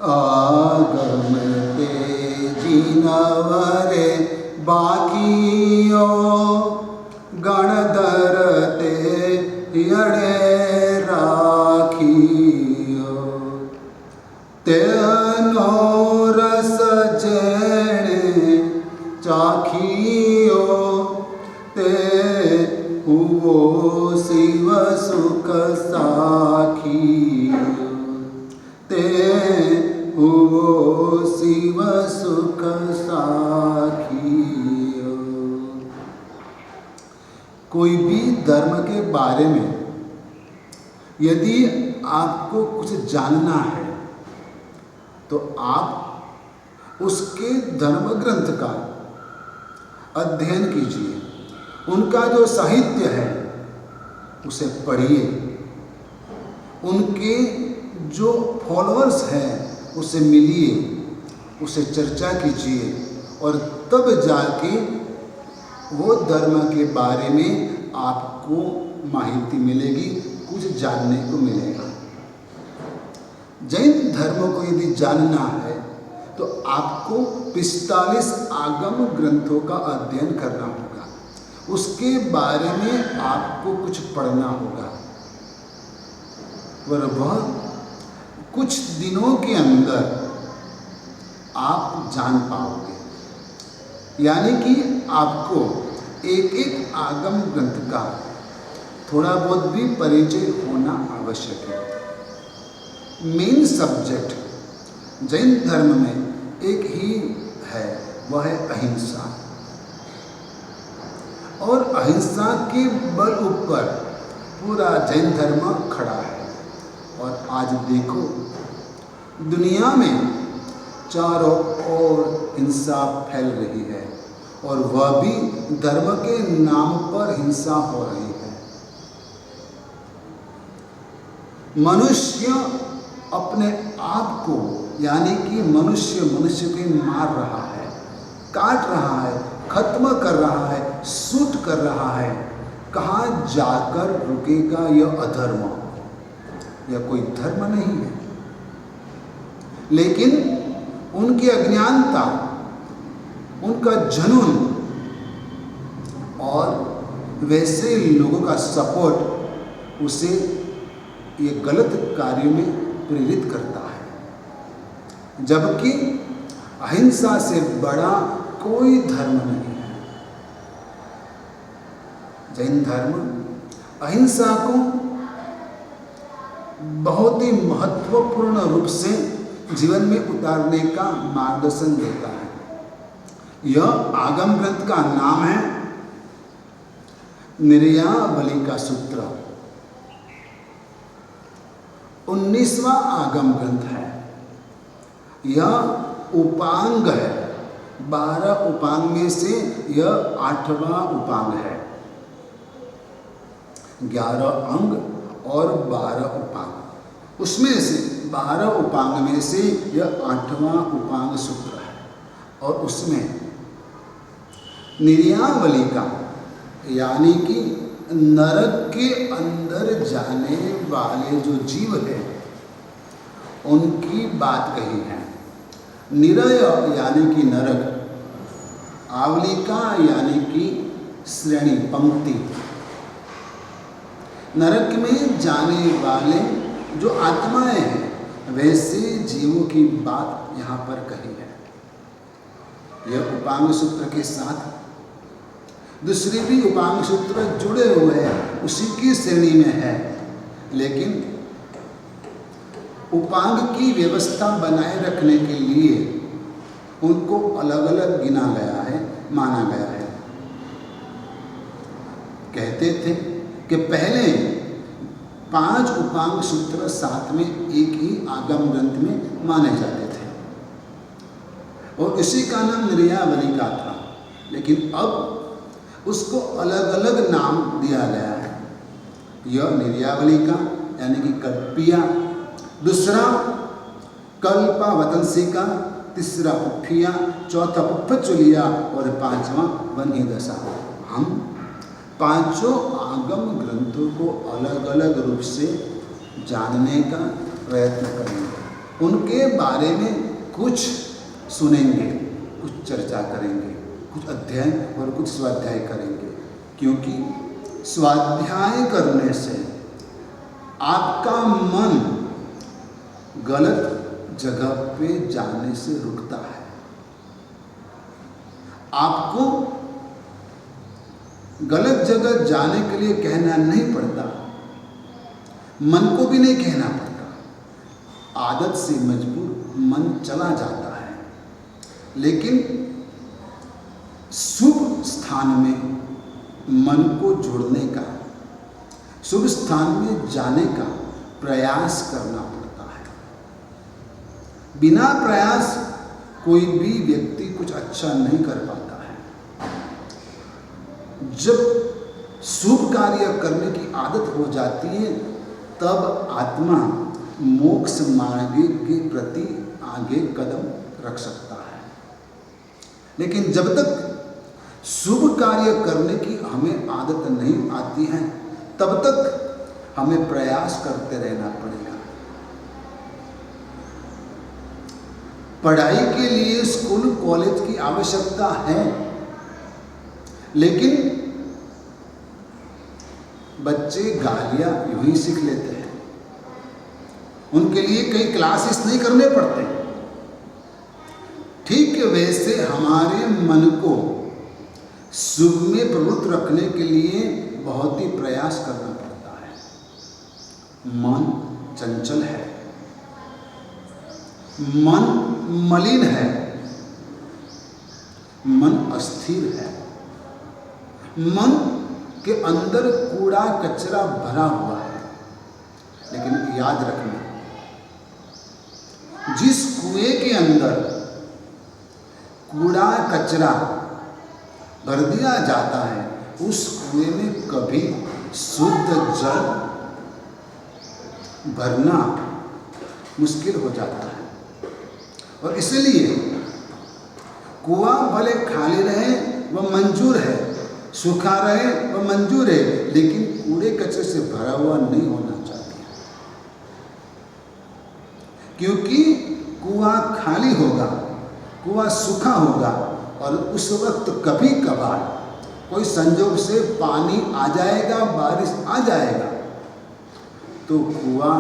आगम तेजी नवरे बाकियो गणधर ते यड़े राखियो तेनो रस जेणे चाखियो ते हुओ शिव सुख साखियो ते हुओ शिव सुख साखियो। कोई भी धर्म के बारे में यदि आपको कुछ जानना है तो आप उसके धर्म ग्रंथ का अध्ययन कीजिए, उनका जो साहित्य है उसे पढ़िए, उनके जो फॉलोअर्स हैं उसे मिलिए, उसे चर्चा कीजिए और तब जाके वो धर्म के बारे में आपको माहिती मिलेगी, कुछ जानने को मिलेगा। जैन धर्म को यदि जानना है तो आपको 45 आगम ग्रंथों का अध्ययन करना होगा, उसके बारे में आपको कुछ पढ़ना होगा और वह कुछ दिनों के अंदर आप जान पाओगे। यानी कि आपको एक एक आगम ग्रंथ का थोड़ा बहुत भी परिचय होना आवश्यक है। मेन सब्जेक्ट जैन धर्म में एक ही है, वह है अहिंसा, और अहिंसा के बल ऊपर पूरा जैन धर्म खड़ा है। और आज देखो दुनिया में चारों ओर हिंसा फैल रही है और वह भी धर्म के नाम पर हिंसा हो रही है। मनुष्य अपने आप को यानी कि मनुष्य को मार रहा है, काट रहा है, खत्म कर रहा है, शूट कर रहा है। कहाँ जाकर रुकेगा यह अधर्म? यह कोई धर्म नहीं है। लेकिन उनकी अज्ञानता, उनका जुनून और वैसे लोगों का सपोर्ट उसे ये गलत कार्यों में प्रेरित करता है। जबकि अहिंसा से बड़ा कोई धर्म नहीं है। जैन धर्म अहिंसा को बहुत ही महत्वपूर्ण रूप से जीवन में उतारने का मार्गदर्शन देता है। यह आगम ग्रंथ का नाम है निर्यावली का सूत्र। 19वां आगम ग्रंथ है। यह उपांग है, 12 उपांग में से यह 8वां उपांग है। 11 अंग और 12 उपांग, उसमें से 12 उपांग में से यह 8वां उपांग सूत्र है। और उसमें निर्यावली का यानी कि नरक के अंदर जाने वाले जो जीव हैं उनकी बात कही है। निरय यानी कि नरक, आवलिका यानी कि श्रेणी, पंक्ति। नरक में जाने वाले जो आत्माएं हैं वैसे जीवों की बात यहाँ पर कही है। यह उपांग सूत्र के साथ दूसरे भी उपांग सूत्र जुड़े हुए हैं, उसी की श्रेणी में है। लेकिन उपांग की व्यवस्था बनाए रखने के लिए उनको अलग अलग गिना गया है, माना गया है। कहते थे कि पहले 5 उपांग सूत्र साथ में एक ही आगम ग्रंथ में माने जाते थे और इसी का नाम निर्यावली का था। लेकिन अब उसको अलग अलग नाम दिया गया है। यह निर्यावली का यानी कि कल्पिया, दूसरा कल्पावतंसी का, तीसरा पुफ्फिया, चौथा पुफ्फचुलिया और 5वां वन्ही दशा। हम 5 आगम ग्रंथों को अलग अलग रूप से जानने का प्रयत्न करेंगे। उनके बारे में कुछ सुनेंगे, कुछ चर्चा करेंगे, कुछ अध्ययन और कुछ स्वाध्याय करेंगे। क्योंकि स्वाध्याय करने से आपका मन गलत जगह पे जाने से रुकता है। आपको गलत जगह जाने के लिए कहना नहीं पड़ता, मन को भी नहीं कहना पड़ता, आदत से मजबूर मन चला जाता है। लेकिन शुभ स्थान में मन को जोड़ने का, शुभ स्थान में जाने का प्रयास करना पड़ता है। बिना प्रयास कोई भी व्यक्ति कुछ अच्छा नहीं कर पाता है। जब शुभ कार्य करने की आदत हो जाती है तब आत्मा मोक्ष मार्ग के प्रति आगे कदम रख सकता है। लेकिन जब तक शुभ कार्य करने की हमें आदत नहीं आती है तब तक हमें प्रयास करते रहना पड़ेगा। पढ़ाई के लिए स्कूल कॉलेज की आवश्यकता है, लेकिन बच्चे गालियां यूं ही सीख लेते हैं। उनके लिए कई क्लासेस नहीं करने पड़ते। ठीक वैसे हमारे मन को शुभ में प्रवृत्त रखने के लिए बहुत ही प्रयास करना पड़ता है। मन चंचल है, मन मलिन है, मन अस्थिर है, मन के अंदर कूड़ा कचरा भरा हुआ है। लेकिन याद रखना, जिस कुएं के अंदर कूड़ा कचरा भर दिया जाता है उस कुएं में कभी शुद्ध जल भरना मुश्किल हो जाता है। और इसलिए कुआं भले खाली रहे वह मंजूर है, सूखा रहे वह मंजूर है, लेकिन कूड़े कचरे से भरा हुआ नहीं होना चाहिए। क्योंकि कुआं खाली होगा, कुआं सूखा होगा और उस वक्त कभी कभार कोई संजोग से पानी आ जाएगा, बारिश आ जाएगा, तो कुआं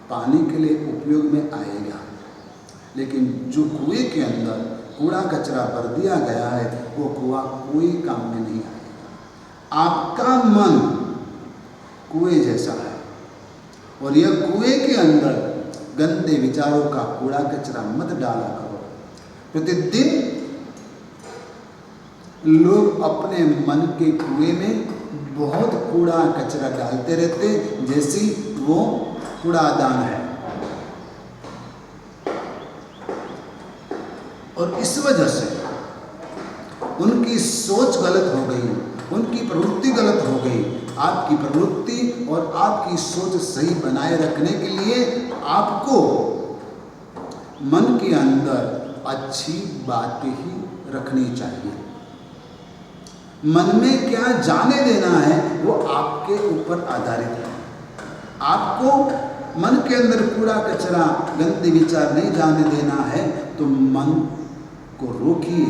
पानी के लिए उपयोग में आएगा। लेकिन जो कुएं के अंदर कूड़ा कचरा भर दिया गया है वो कुआं कोई काम में नहीं आएगा। आपका मन कुएं जैसा है और यह कुएं के अंदर गंदे विचारों का कूड़ा कचरा मत डाला करो। प्रतिदिन लोग अपने मन के कुएं में बहुत कूड़ा कचरा डालते रहते जैसी वो कूड़ादान है। और इस वजह से उनकी सोच गलत हो गई, उनकी प्रवृत्ति गलत हो गई। आपकी प्रवृत्ति और आपकी सोच सही बनाए रखने के लिए आपको मन के अंदर अच्छी बातें ही रखनी चाहिए। मन में क्या जाने देना है वो आपके ऊपर आधारित है। आपको मन के अंदर कूड़ा कचरा गंदे विचार नहीं जाने देना है तो मन को रोकिए,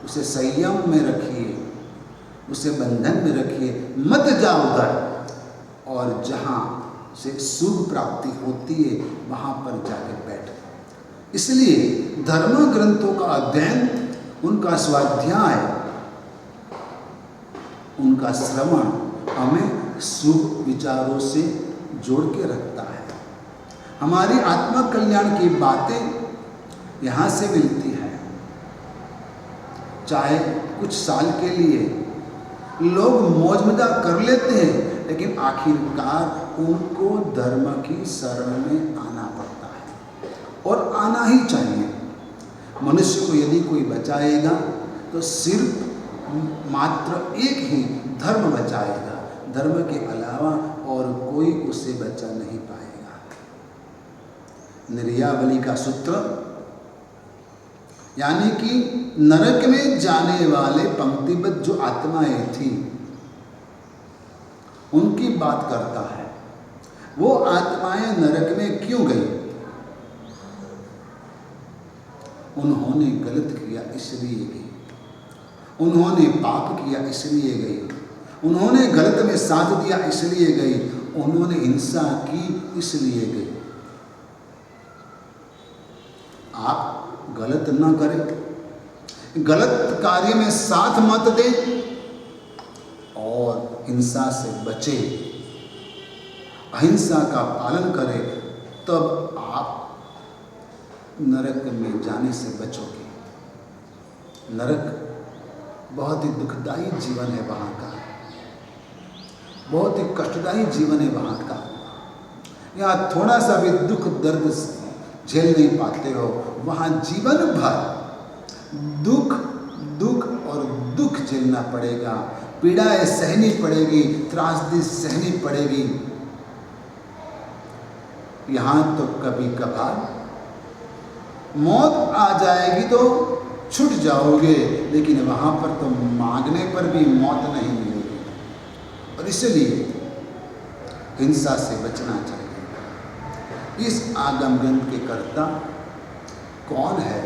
उसे संयम में रखिए, उसे बंधन में रखिए, मत जाओ उधर। और जहाँ से शुभ प्राप्ति होती है वहाँ पर जाकर बैठ। इसलिए धर्म ग्रंथों का अध्ययन, उनका स्वाध्याय, उनका श्रवण हमें शुभ विचारों से जोड़ के रखता है। हमारी आत्मा कल्याण की बातें यहाँ से मिलती है। चाहे कुछ साल के लिए लोग मौज मजाक कर लेते हैं, लेकिन आखिरकार उनको धर्म की शरण में आना पड़ता है और आना ही चाहिए। मनुष्य को यदि कोई बचाएगा तो सिर्फ मात्र एक ही धर्म बचाएगा, धर्म के अलावा और कोई उसे बचा नहीं पाएगा। निर्यावली का सूत्र यानी कि नरक में जाने वाले पंक्तिबद्ध जो आत्माएं थी उनकी बात करता है। वो आत्माएं नरक में क्यों गई? उन्होंने गलत किया इसलिए गई, उन्होंने पाप किया इसलिए गई, उन्होंने गलत में साथ दिया इसलिए गई, उन्होंने हिंसा की इसलिए गई। आप गलत न करें, गलत कार्य में साथ मत दें और हिंसा से बचे, अहिंसा का पालन करें, तब आप नरक में जाने से बचोगे। नरक बहुत ही दुखदायी जीवन है वहाँ का, बहुत ही कष्टदायी जीवन है वहाँ का। यहाँ थोड़ा सा भी दुख दर्द झेल नहीं पाते हो, वहाँ जीवन भर दुख दुख और दुख झेलना पड़ेगा, पीड़ाएं सहनी पड़ेगी, त्रासदी सहनी पड़ेगी। यहाँ तो कभी कभार मौत आ जाएगी तो छूट जाओगे, लेकिन वहाँ पर तो मांगने पर भी मौत नहीं मिलेगी। और इसलिए हिंसा से बचना चाहिए। इस आगम ग्रंथ के कर्ता कौन है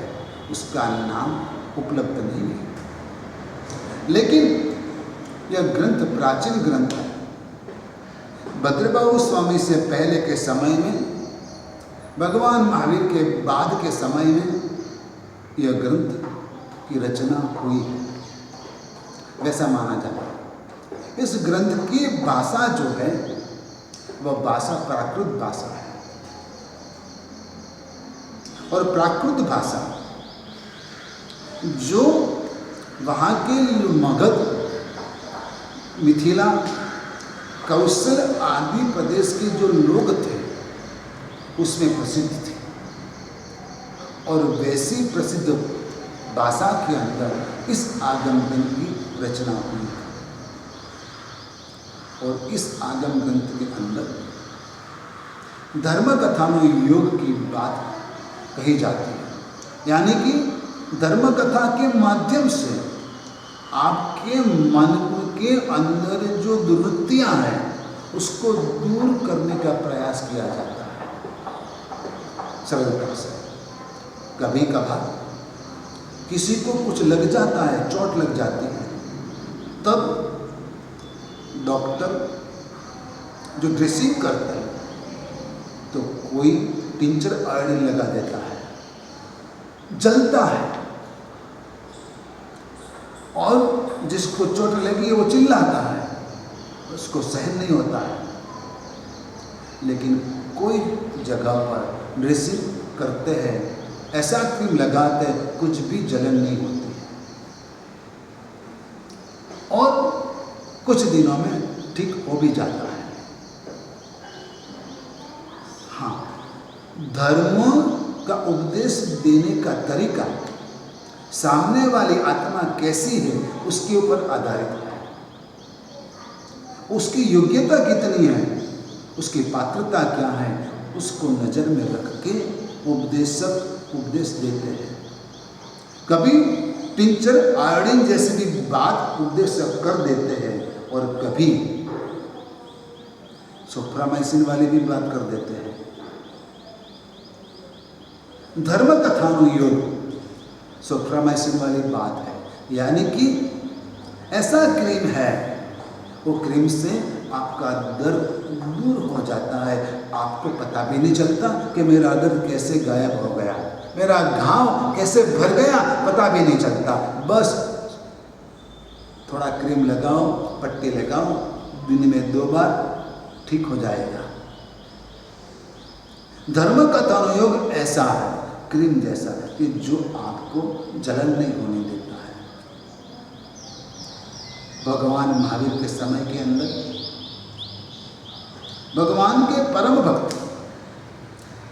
उसका नाम उपलब्ध नहीं है, लेकिन यह ग्रंथ प्राचीन ग्रंथ है। भद्रबाहु स्वामी से पहले के समय में, भगवान महावीर के बाद के समय में यह ग्रंथ की रचना हुई, वैसा माना जाता है। इस ग्रंथ की भाषा जो है वह भाषा प्राकृत भाषा है, और प्राकृत भाषा जो वहाँ के मगध, मिथिला, कौशल आदि प्रदेश के जो लोग थे उसमें प्रसिद्ध थी। और वैसी प्रसिद्ध भाषा के अंदर इस आगम ग्रंथ की रचना हुई। और इस आगम ग्रंथ के अंदर धर्म कथानुयोग की बात कही जाती है, यानी कि धर्म कथा के माध्यम से आपके मन के अंदर जो दुर्वृत्तियां हैं उसको दूर करने का प्रयास किया जाता है सरलता से। कभी कभार किसी को कुछ लग जाता है, चोट लग जाती है, तब डॉक्टर जो ड्रेसिंग करता है तो कोई टिंचर आयोडीन लगा देता है, जलता है, और जिसको चोट लगी है वो चिल्लाता है, उसको सहन नहीं होता है। लेकिन कोई जगह पर ड्रेसिंग करते हैं, ऐसा क्रीम लगाते हैं, कुछ भी जलन नहीं होती है, और कुछ दिनों में ठीक हो भी जाता है। हाँ, धर्म का उपदेश देने का तरीका सामने वाली आत्मा कैसी है उसके ऊपर आधारित है। उसकी योग्यता कितनी है, उसकी पात्रता क्या है, उसको नजर में रख के उपदेशक उपदेश देते हैं। कभी टिंचर आयोडीन जैसी भी बात उपदेशक कर देते हैं, और कभी सोफ्रामाइसिन वाली भी बात कर देते हैं। धर्म कथानुयोग सोफ्रामाइसिन वाली बात है, यानी कि ऐसा क्रीम है, वो क्रीम से आपका दर्द दूर हो जाता है, आपको पता भी नहीं चलता कि मेरा दर्द कैसे गायब हो गया, मेरा घाव कैसे भर गया, पता भी नहीं चलता। बस थोड़ा क्रीम लगाओ, पट्टी लगाओ, दिन में 2 बार ठीक हो जाएगा। धर्म कथानुयोग ऐसा है, क्रीम जैसा, कि जो आपको जलन नहीं होने देता है। भगवान महावीर के समय के अंदर भगवान के परम भक्त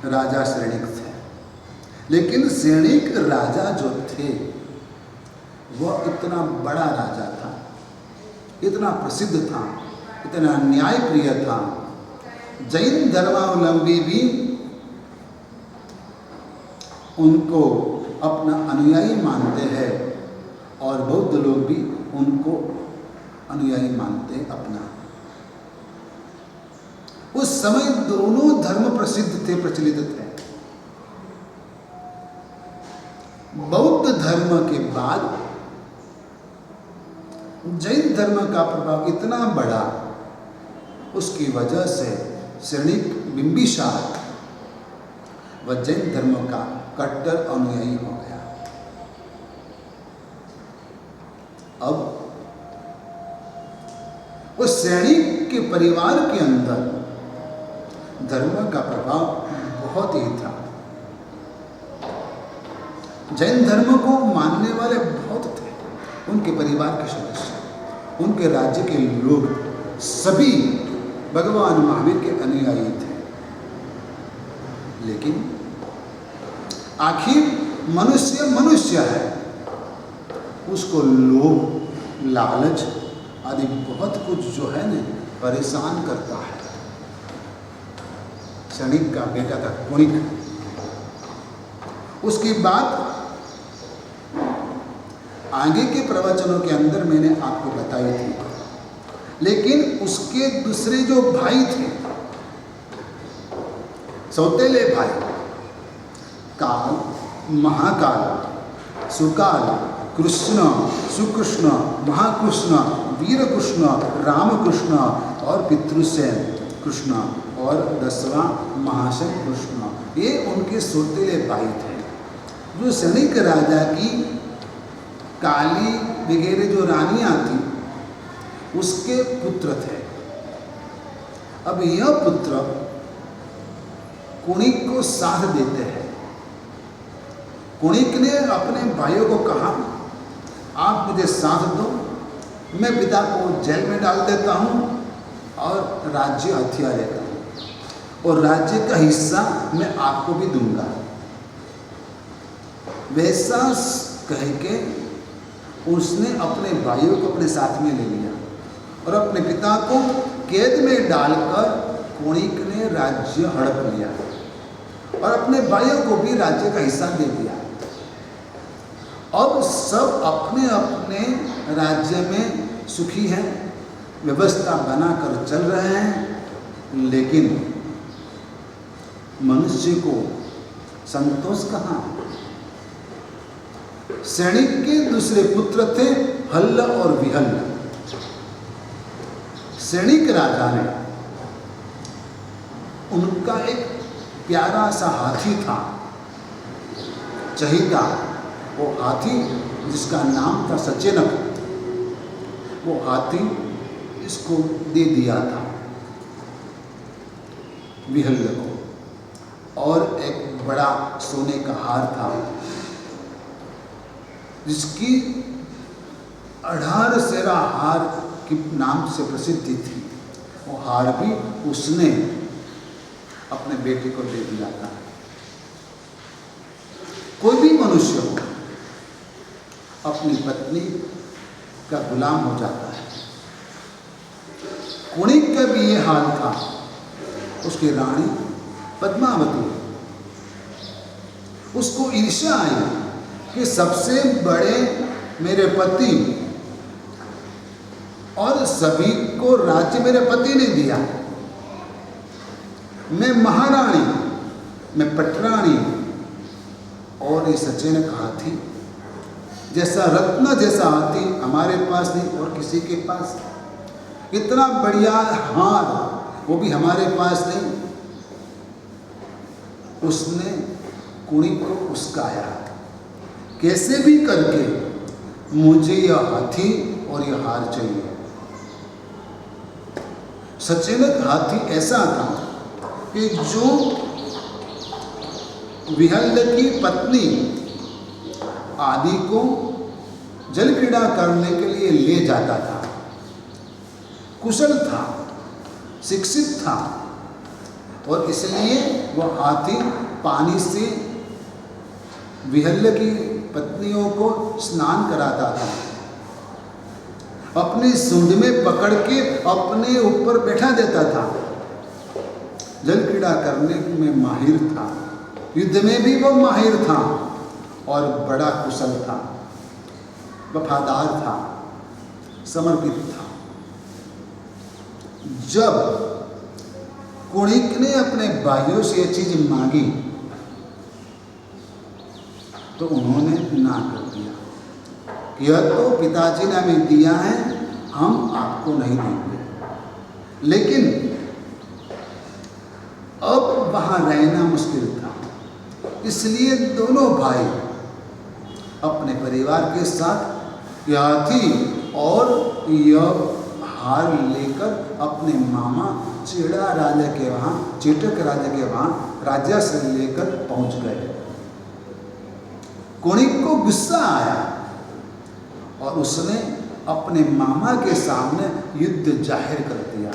राजा श्रेणिक थे, लेकिन श्रेणिक राजा जो थे वह इतना बड़ा राजा था, इतना प्रसिद्ध था, इतना न्यायप्रिय था। जैन धर्मावलंबी भी उनको अपना अनुयायी मानते हैं, और बौद्ध लोग भी उनको अनुयायी मानते हैं अपना। उस समय दोनों धर्म प्रसिद्ध थे, प्रचलित थे। बौद्ध धर्म के बाद जैन धर्म का प्रभाव इतना बड़ा, उसकी वजह से श्रेणिक बिंबिसार वह जैन धर्म का कट्टर अनुयायी हो गया। अब उस श्रेणिक के परिवार के अंदर धर्म का प्रभाव बहुत ही था। जैन धर्म को मानने वाले बहुत थे, उनके परिवार के सदस्य, उनके राज्य के लोग सभी भगवान महावीर के अनुयायी थे। लेकिन आखिर मनुष्य मनुष्य है, उसको लोभ, लालच आदि बहुत कुछ जो है ना परेशान करता है। क्षणिक का बेटा था कुणिक, उसकी बात आगे के प्रवचनों के अंदर मैंने आपको बताई थी। लेकिन उसके दूसरे जो भाई थे, सौतेले भाई, काल, महाकाल, सुकाल, कृष्ण, सुकृष्ण, महाकृष्ण, वीरकृष्ण, रामकृष्ण और पितृसेन कृष्ण और 10वां महाशय कृष्ण, ये उनके सौतेले भाई थे। जो क्षणिक राजा की काली वगैरह जो रानियां थी, उसके पुत्र थे। अब यह पुत्र कुणिक को साथ देते हैं। कुणिक ने अपने भाइयों को कहा, आप मुझे साथ दो, मैं पिता को जेल में डाल देता हूँ और राज्य हथिया लेता हूँ, और राज्य का हिस्सा मैं आपको भी दूंगा। वैसा कह के उसने अपने भाइयों को अपने साथ में ले लिया और अपने पिता को कैद में डालकर कुणिक ने राज्य हड़प लिया और अपने भाइयों को भी राज्य का हिस्सा दे दिया। अब सब अपने अपने राज्य में सुखी हैं, व्यवस्था बनाकर चल रहे हैं, लेकिन मनुष्य को संतोष कहाँ? क्षणिक के दूसरे पुत्र थे हल्ल और विहल्ल। क्षणिक राजा ने, उनका एक प्यारा सा हाथी था, चहिता। वो हाथी जिसका नाम था सचेनक, वो हाथी इसको दे दिया था विहल्ल को। और एक बड़ा सोने का हार था जिसकी 18 सेरा हार के नाम से प्रसिद्धि थी। वो हार भी उसने अपने बेटे को दे दिया था। कोई भी मनुष्य अपनी पत्नी का गुलाम हो जाता है। कुणिक का भी ये हाल था। उसकी रानी पद्मावती, उसको ईर्ष्या आई कि सबसे बड़े मेरे पति और सभी को राज्य मेरे पति ने दिया, मैं महारानी, मैं पटरानी, और ये सचेनक हाथी जैसा रत्न जैसा हाथी हमारे पास नहीं और किसी के पास। इतना बढ़िया हार वो भी हमारे पास नहीं। उसने कुणिक को उस्काया, कैसे भी करके मुझे यह हाथी और यह हार चाहिए। सचेनक हाथी ऐसा था कि जो विहल्ल की पत्नी आदि को जल क्रीड़ा करने के लिए ले जाता था, कुशल था, शिक्षित था, और इसलिए वह हाथी पानी से विहल्ल की पत्नियों को स्नान कराता था। अपनी सूंड में पकड़ के अपने ऊपर बैठा देता था। जल क्रीड़ा करने में माहिर था, युद्ध में भी वो माहिर था और बड़ा कुशल था, वफादार था, समर्पित था। जब कुणिक ने अपने भाइयों से ये चीज मांगी तो उन्होंने ना कर दिया। यह तो पिताजी ने हमें दिया है, हम आपको नहीं देंगे। लेकिन अब वहां रहना मुश्किल था, इसलिए दोनों भाई अपने परिवार के साथ यह हाथी और यह हार लेकर अपने मामा चेड़ा राजा के वहां, चेटक राजा के वहां राजस्व लेकर पहुंच गए। कुणिक को गुस्सा आया और उसने अपने मामा के सामने युद्ध जाहिर कर दिया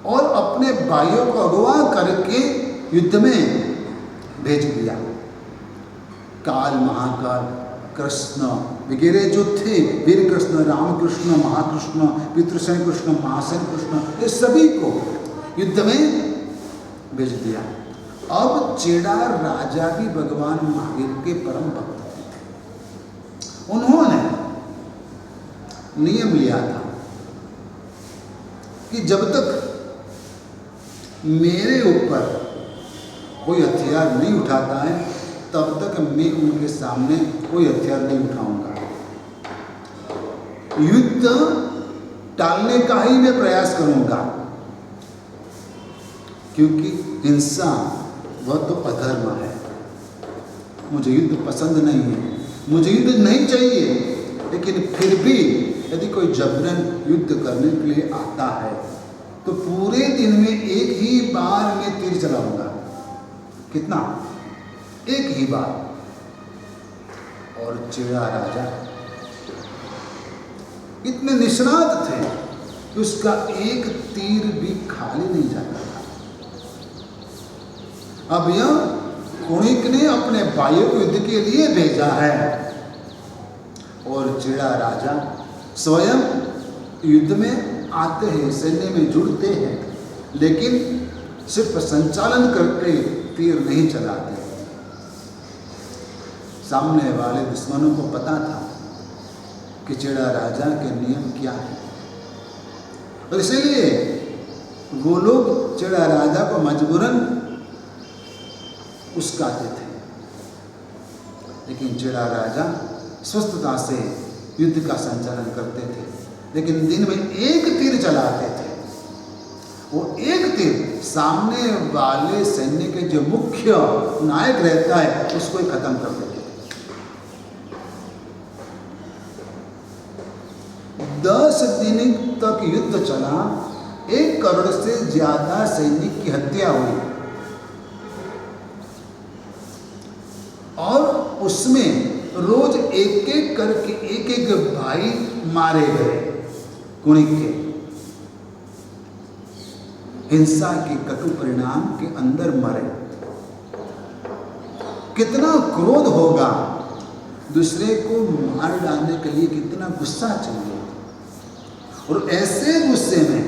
और अपने भाइयों को अगवा करके युद्ध में भेज दिया। काल, महाकाल, कृष्ण वगैरह जो थे, वीर कृष्ण, रामकृष्ण, महाकृष्ण, पितृसेन कृष्ण, महासेन कृष्ण, ये सभी को युद्ध में भेज दिया। अब चेड़ा राजा भी भगवान महावीर के परम भक्त थे। उन्होंने नियम लिया था कि जब तक मेरे ऊपर कोई हथियार नहीं उठाता है तब तक मैं उनके सामने कोई हथियार नहीं उठाऊंगा। युद्ध टालने का ही मैं प्रयास करूंगा, क्योंकि हिंसा वह तो अधर्म है। मुझे युद्ध पसंद नहीं है, मुझे युद्ध नहीं चाहिए, लेकिन फिर भी यदि कोई जबरन युद्ध करने के लिए आता है तो पूरे दिन में एक ही बार मैं तीर चलाऊंगा। कितना? एक ही बार। और चेड़ा राजा इतने निष्णात थे कि उसका एक तीर भी खाली नहीं जाता था। अब यह कुणिक ने अपने भाइयों को युद्ध के लिए भेजा है और चेड़ा राजा स्वयं युद्ध में आते हैं, सैन्य में जुड़ते हैं, लेकिन सिर्फ संचालन करके तीर नहीं चलाते। सामने वाले दुश्मनों को पता था कि चेड़ा राजा के नियम क्या है और इसीलिए वो लोग चेड़ा राजा को मजबूरन उसकाते थे। लेकिन चेड़ा राजा स्वस्थता से युद्ध का संचालन करते थे, लेकिन दिन में एक तीर चलाते थे। वो एक तीर सामने वाले सैन्य के जो मुख्य नायक रहता है उसको ही खत्म कर देते थे। 10 दिन तक युद्ध चला, 1 करोड़ से ज्यादा सैनिक की हत्या हुई और उसमें रोज एक एक करके एक एक भाई मारे गए। कुणिक के हिंसा के कटु परिणाम के अंदर मरे। कितना क्रोध होगा, दूसरे को मार डालने के लिए कितना गुस्सा चाहिए, और ऐसे गुस्से में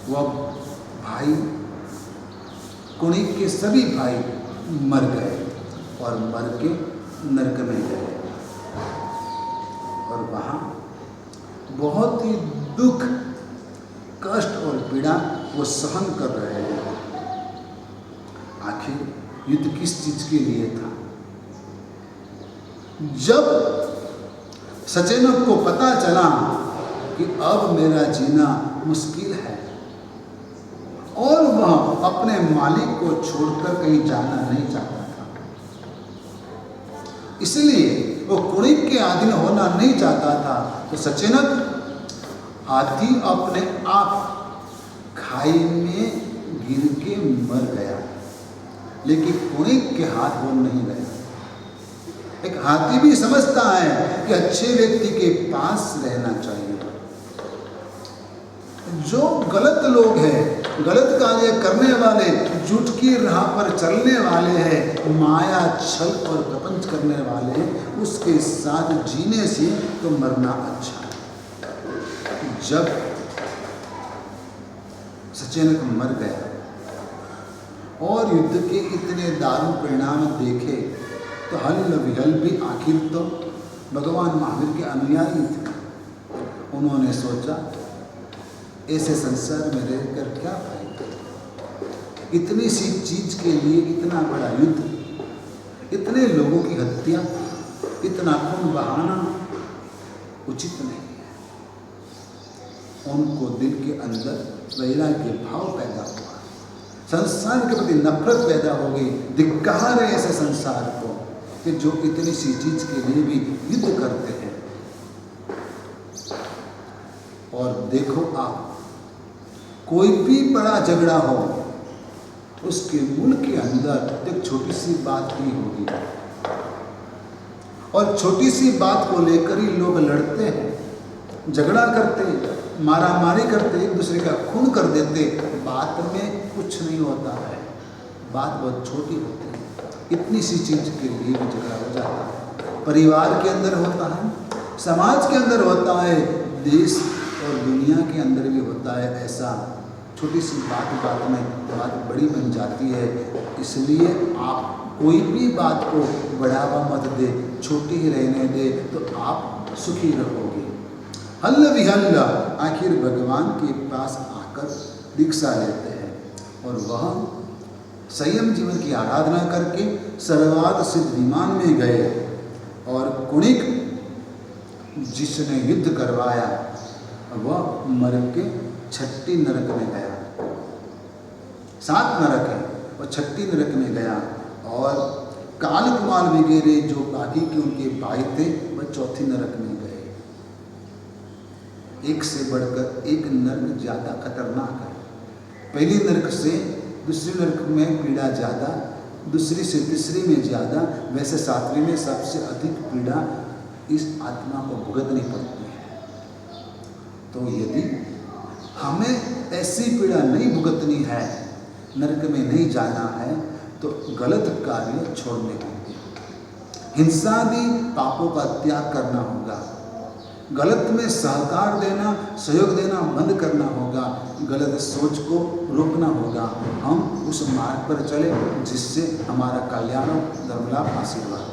वह भाई, कुणिक के सभी भाई मर गए और मर के नरक में गए और वहां बहुत ही दुख, कष्ट और पीड़ा वो सहन कर रहे हैं। आखिर युद्ध किस चीज के लिए था? जब सचेनक को पता चला कि अब मेरा जीना मुश्किल है और वह अपने मालिक को छोड़कर कहीं जाना नहीं चाहता था, इसलिए वो कुणिक के अधीन होना नहीं चाहता था, तो सचेनक हाथी अपने आप खाई में गिर के मर गया, लेकिन कुणिक के हाथ वो नहीं गया। एक हाथी भी समझता है कि अच्छे व्यक्ति के पास रहना चाहिए। जो गलत लोग हैं, गलत कार्य करने वाले, झूठ की राह पर चलने वाले हैं, माया, छल और प्रपंच करने वाले हैं, उसके साथ जीने से तो मरना अच्छा है। जब सचेनक मर गया और युद्ध के इतने दारुण परिणाम देखे तो हल विहल भी आखिर तो भगवान महावीर के अनुयायी थे। उन्होंने सोचा ऐसे संसार में रहकर क्या फायदा? इतनी सी चीज के लिए इतना बड़ा युद्ध, इतने लोगों की हत्या, इतना खून बहाना उचित नहीं है। उनको दिल के अंदर वैराग्य भाव पैदा हुआ, संसार के प्रति नफरत पैदा हो गई। धिक्कार है ऐसे संसार को कि जो इतनी सी चीज के लिए भी युद्ध करते हैं। और देखो आप, कोई भी बड़ा झगड़ा हो, उसके मूल के अंदर एक छोटी सी बात ही होगी, और छोटी सी बात को लेकर ही लोग लड़ते हैं, झगड़ा करते, मारा मारी करते, एक दूसरे का खून कर देते। बात में कुछ नहीं होता है, बात बहुत छोटी होती है। इतनी सी चीज के लिए भी झगड़ा हो जाता है। परिवार के अंदर होता है, समाज के अंदर होता है, देश और दुनिया के अंदर भी होता है। ऐसा छोटी सी बात में बात बड़ी बन जाती है। इसलिए आप कोई भी बात को बढ़ावा मत दे, छोटी ही रहने दे, तो आप सुखी रहोगे। हल्ला विहल्ला आखिर भगवान के पास आकर दीक्षा लेते हैं, और वह संयम जीवन की आराधना करके सर्वार्थ सिद्ध विमान में गए। और कुणिक जिसने युद्ध करवाया वह मर के 6ठी नरक में गया। 7 नरक है, वह 6ठी नरक में गया। और काल कुमार वगैरह जो बाकी के उनके भाई थे वह 4थी नरक में गए। एक से बढ़कर एक नरक ज्यादा खतरनाक है। पहली नरक से दूसरी नरक में पीड़ा ज्यादा, दूसरी से तीसरी में ज्यादा, वैसे 7वीं में सबसे अधिक पीड़ा इस आत्मा को भुगतनी पड़ती है। तो यदि हमें ऐसी पीड़ा नहीं भुगतनी है, नरक में नहीं जाना है, तो गलत कार्य छोड़ने होंगे, हिंसादि पापों का त्याग करना होगा, गलत में सहकार देना, सहयोग देना बंद करना होगा, गलत सोच को रोकना होगा। हम उस मार्ग पर चले जिससे हमारा कल्याण, धर्मलाभ, आशीर्वाद।